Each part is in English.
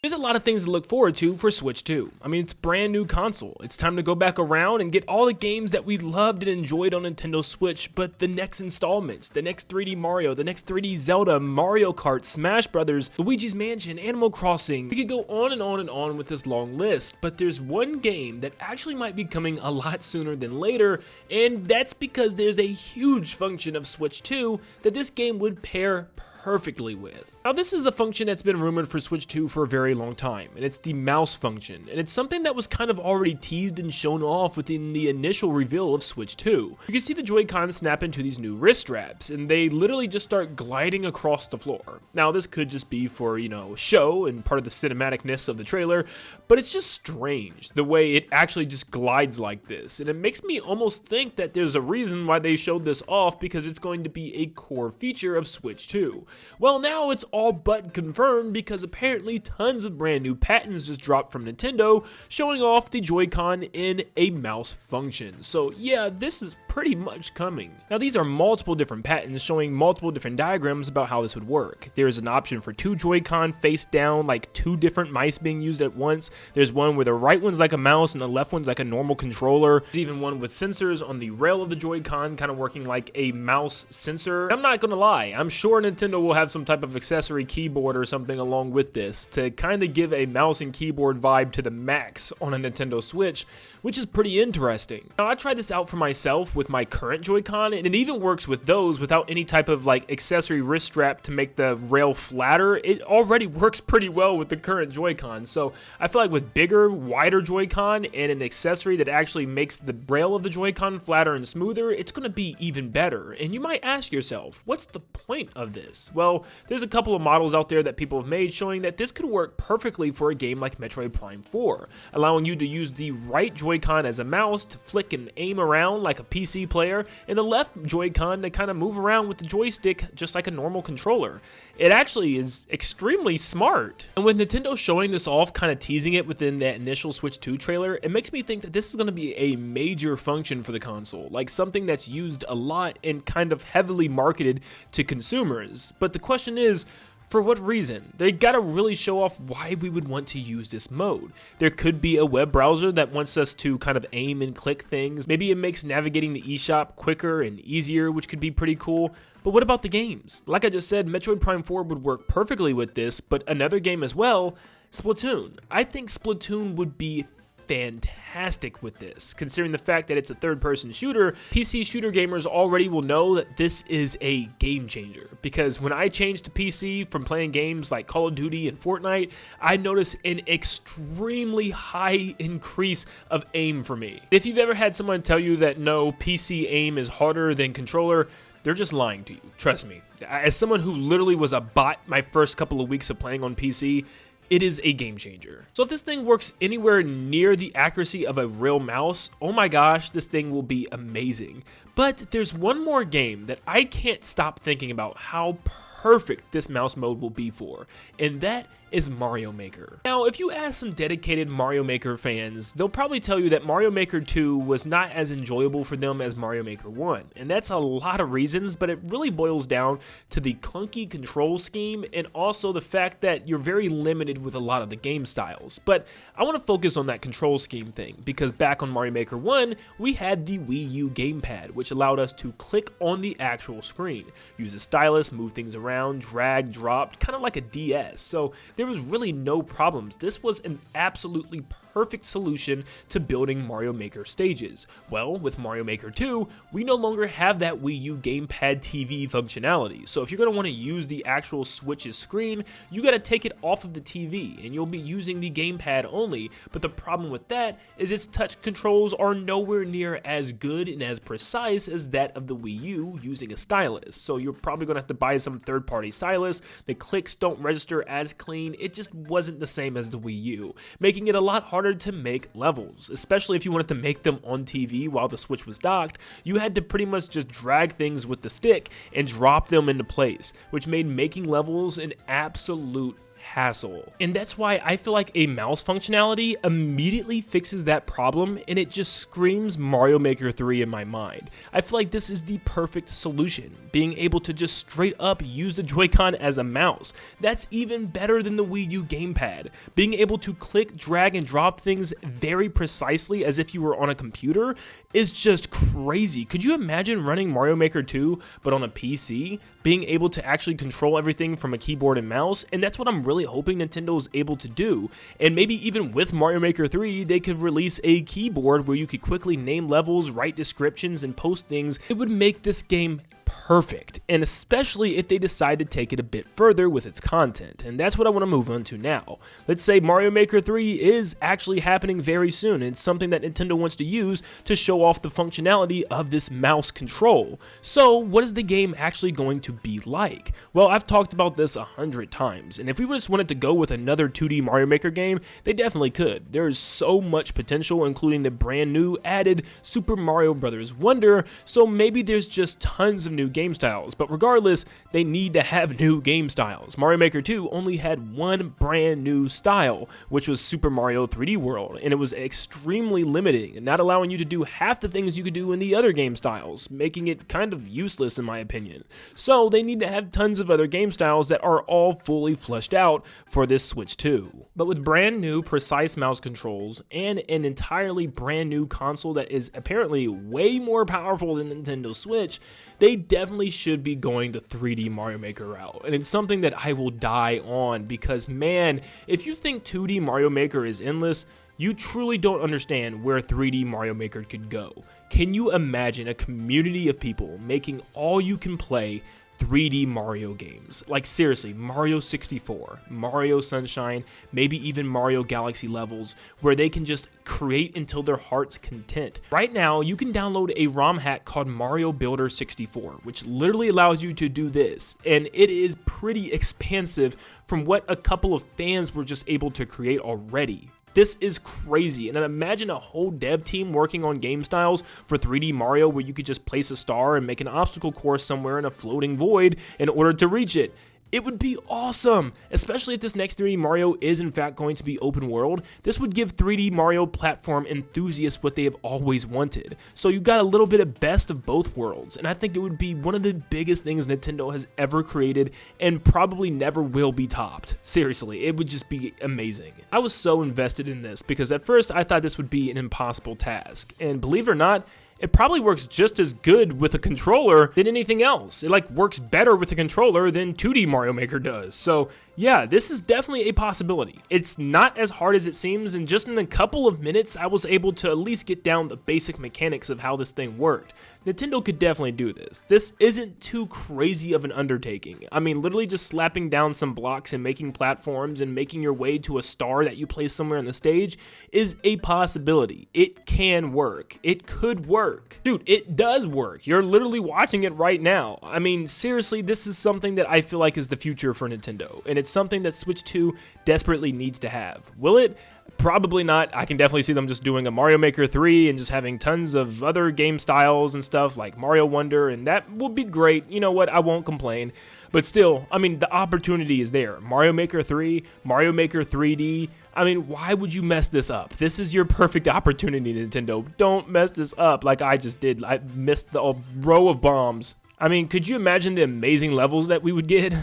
There's a lot of things to look forward to for Switch 2. I mean, it's a brand new console. It's time to go back around and get all the games that we loved and enjoyed on Nintendo Switch, but the next installments, the next 3D Mario, the next 3D Zelda, Mario Kart, Smash Brothers, Luigi's Mansion, Animal Crossing. We could go on and on and on with this long list, but there's one game that actually might be coming a lot sooner than later, and that's because there's a huge function of Switch 2 that this game would pair perfectly with. Now, this is a function that's been rumored for Switch 2 for a very long time, and it's the mouse function, and it's something that was kind of already teased and shown off within the initial reveal of Switch 2. You can see the Joy-Con snap into these new wrist straps, and they literally just start gliding across the floor. Now, this could just be for, show and part of the cinematicness of the trailer, but it's just strange the way it actually just glides like this, and it makes me almost think that there's a reason why they showed this off, because it's going to be a core feature of Switch 2. Well, now it's all but confirmed, because apparently tons of brand new patents just dropped from Nintendo showing off the Joy-Con in a mouse function. So yeah, this is pretty much coming. Now, these are multiple different patents showing multiple different diagrams about how this would work. There's an option for 2 Joy-Con face down, like 2 different mice being used at once. There's one where the right one's like a mouse and the left one's like a normal controller. There's even one with sensors on the rail of the Joy-Con, kind of working like a mouse sensor. I'm not gonna lie, I'm sure Nintendo will have some type of accessory keyboard or something along with this to kind of give a mouse and keyboard vibe to the max on a Nintendo Switch, which is pretty interesting. Now, I tried this out for myself with my current Joy-Con, and it even works with those without any type of like accessory wrist strap to make the rail flatter. It already works pretty well with the current Joy-Con, so I feel like with bigger, wider Joy-Con and an accessory that actually makes the rail of the Joy-Con flatter and smoother, it's gonna be even better. And you might ask yourself, what's the point of this? Well, there's a couple of models out there that people have made showing that this could work perfectly for a game like Metroid Prime 4, allowing you to use the right Joy-Con as a mouse to flick and aim around like a PC player, and the left Joy-Con to kind of move around with the joystick just like a normal controller. It actually is extremely smart. And with Nintendo showing this off, kind of teasing it within that initial Switch 2 trailer, it makes me think that this is going to be a major function for the console, like something that's used a lot and kind of heavily marketed to consumers. But the question is, for what reason? They gotta really show off why we would want to use this mode. There could be a web browser that wants us to kind of aim and click things. Maybe it makes navigating the eShop quicker and easier, which could be pretty cool. But what about the games? Like I just said, Metroid Prime 4 would work perfectly with this, but another game as well, Splatoon. I think Splatoon would be fantastic with this, considering the fact that it's a third-person shooter. PC shooter gamers already will know that this is a game changer, because when I changed to PC from playing games like Call of Duty and Fortnite, I noticed an extremely high increase of aim for me. If you've ever had someone tell you that no, PC aim is harder than controller, they're just lying to you. Trust me. As someone who literally was a bot my first couple of weeks of playing on PC, it is a game changer. So if this thing works anywhere near the accuracy of a real mouse, oh my gosh, this thing will be amazing. But there's one more game that I can't stop thinking about how perfect this mouse mode will be for, and that is Mario Maker. Now, if you ask some dedicated Mario Maker fans, they'll probably tell you that Mario Maker 2 was not as enjoyable for them as Mario Maker 1, and that's a lot of reasons, but it really boils down to the clunky control scheme and also the fact that you're very limited with a lot of the game styles. But I want to focus on that control scheme thing, because back on Mario Maker 1, we had the Wii U gamepad, which allowed us to click on the actual screen, use a stylus, move things around, drag, drop, kind of like a DS. So there was really no problems. This was an absolutely perfect solution to building Mario Maker stages. Well, with Mario Maker 2, we no longer have that Wii U gamepad TV functionality. So if you're going to want to use the actual Switch's screen, you got to take it off of the TV and you'll be using the gamepad only. But the problem with that is its touch controls are nowhere near as good and as precise as that of the Wii U using a stylus. So you're probably going to have to buy some third-party stylus. The clicks don't register as clean. It just wasn't the same as the Wii U, making it a lot harder to make levels, especially if you wanted to make them on TV while the Switch was docked. You had to pretty much just drag things with the stick and drop them into place, which made making levels an absolute hassle. And that's why I feel like a mouse functionality immediately fixes that problem, and it just screams Mario Maker 3 in my mind. I feel like this is the perfect solution, being able to just straight up use the Joy-Con as a mouse. That's even better than the Wii U gamepad. Being able to click, drag, and drop things very precisely as if you were on a computer is just crazy. Could you imagine running Mario Maker 2 but on a PC? Being able to actually control everything from a keyboard and mouse? And that's what I'm really hoping Nintendo is able to do. And maybe even with Mario Maker 3, they could release a keyboard where you could quickly name levels, write descriptions, and post things. It would make this game perfect, and especially if they decide to take it a bit further with its content. And that's what I want to move on to now. Let's say Mario Maker 3 is actually happening very soon, and it's something that Nintendo wants to use to show off the functionality of this mouse control. So what is the game actually going to be like? Well, I've talked about this 100 times, and if we just wanted to go with another 2D Mario Maker game, they definitely could. There is so much potential, including the brand new added Super Mario Bros. Wonder, so maybe there's just tons of new game styles, but regardless, they need to have new game styles. Mario Maker 2 only had one brand new style, which was Super Mario 3D World, and it was extremely limiting, not allowing you to do half the things you could do in the other game styles, making it kind of useless in my opinion. So they need to have tons of other game styles that are all fully fleshed out for this Switch 2. But with brand new precise mouse controls and an entirely brand new console that is apparently way more powerful than Nintendo Switch, they definitely should be going the 3D Mario Maker route. And it's something that I will die on because, man, if you think 2D Mario Maker is endless, you truly don't understand where 3D Mario Maker could go. Can you imagine a community of people making all you can play 3D Mario games? Like seriously, Mario 64, Mario Sunshine, maybe even Mario Galaxy levels, where they can just create until their heart's content. Right now, you can download a ROM hack called Mario Builder 64, which literally allows you to do this, and it is pretty expansive from what a couple of fans were just able to create already. This is crazy, and imagine a whole dev team working on game styles for 3D Mario where you could just place a star and make an obstacle course somewhere in a floating void in order to reach it. It would be awesome, especially if this next 3D Mario is in fact going to be open world. This would give 3D Mario platform enthusiasts what they have always wanted. So you got a little bit of best of both worlds, and I think it would be one of the biggest things Nintendo has ever created and probably never will be topped. Seriously, it would just be amazing. I was so invested in this because at first I thought this would be an impossible task, and believe it or not, it probably works just as good with a controller than anything else. It like works better with a controller than 2D Mario Maker does. So yeah, this is definitely a possibility. It's not as hard as it seems, and just in a couple of minutes, I was able to at least get down the basic mechanics of how this thing worked. Nintendo could definitely do this. This isn't too crazy of an undertaking. I mean, literally just slapping down some blocks and making platforms and making your way to a star that you place somewhere on the stage is a possibility. It can work. It could work. Dude, it does work. You're literally watching it right now. I mean, seriously, this is something that I feel like is the future for Nintendo, and it's something that Switch 2 desperately needs to have. Will it? Probably not. I can definitely see them just doing a Mario Maker 3 and just having tons of other game styles and stuff like Mario Wonder, and that would be great. You know what? I won't complain. But still, I mean, the opportunity is there. Mario Maker 3, Mario Maker 3D. I mean, why would you mess this up? This is your perfect opportunity, Nintendo. Don't mess this up like I just did. I missed the row of bombs. I mean, could you imagine the amazing levels that we would get?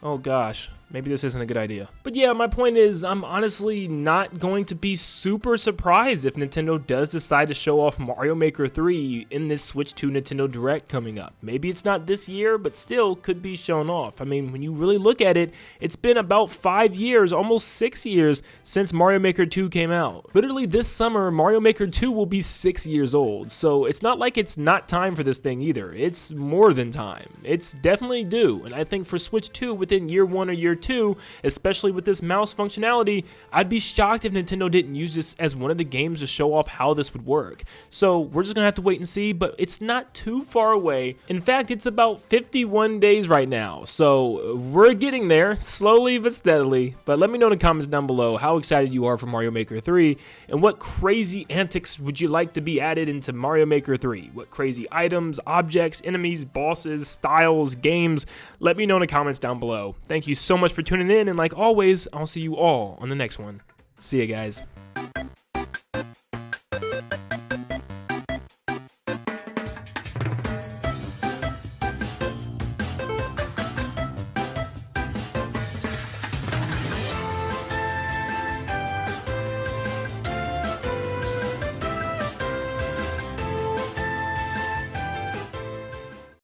Oh gosh, maybe this isn't a good idea. But yeah, my point is, I'm honestly not going to be super surprised if Nintendo does decide to show off Mario Maker 3 in this Switch 2 Nintendo Direct coming up. Maybe it's not this year, but still could be shown off. I mean, when you really look at it, it's been about 5 years, almost 6 years since Mario Maker 2 came out. Literally this summer, Mario Maker 2 will be 6 years old, so it's not like it's not time for this thing either. It's more than time. It's definitely due, and I think for Switch 2 within year 1 or year 2, especially with this mouse functionality, I'd be shocked if Nintendo didn't use this as one of the games to show off how this would work. So we're just gonna have to wait and see, but it's not too far away. In fact, it's about 51 days right now, so we're getting there, slowly but steadily. But let me know in the comments down below how excited you are for Mario Maker 3, and what crazy antics would you like to be added into Mario Maker 3? What crazy items, objects, enemies, bosses, styles, games? Let me know in the comments down below. Thank you so much for tuning in, and like always, I'll see you all on the next one. See ya, guys.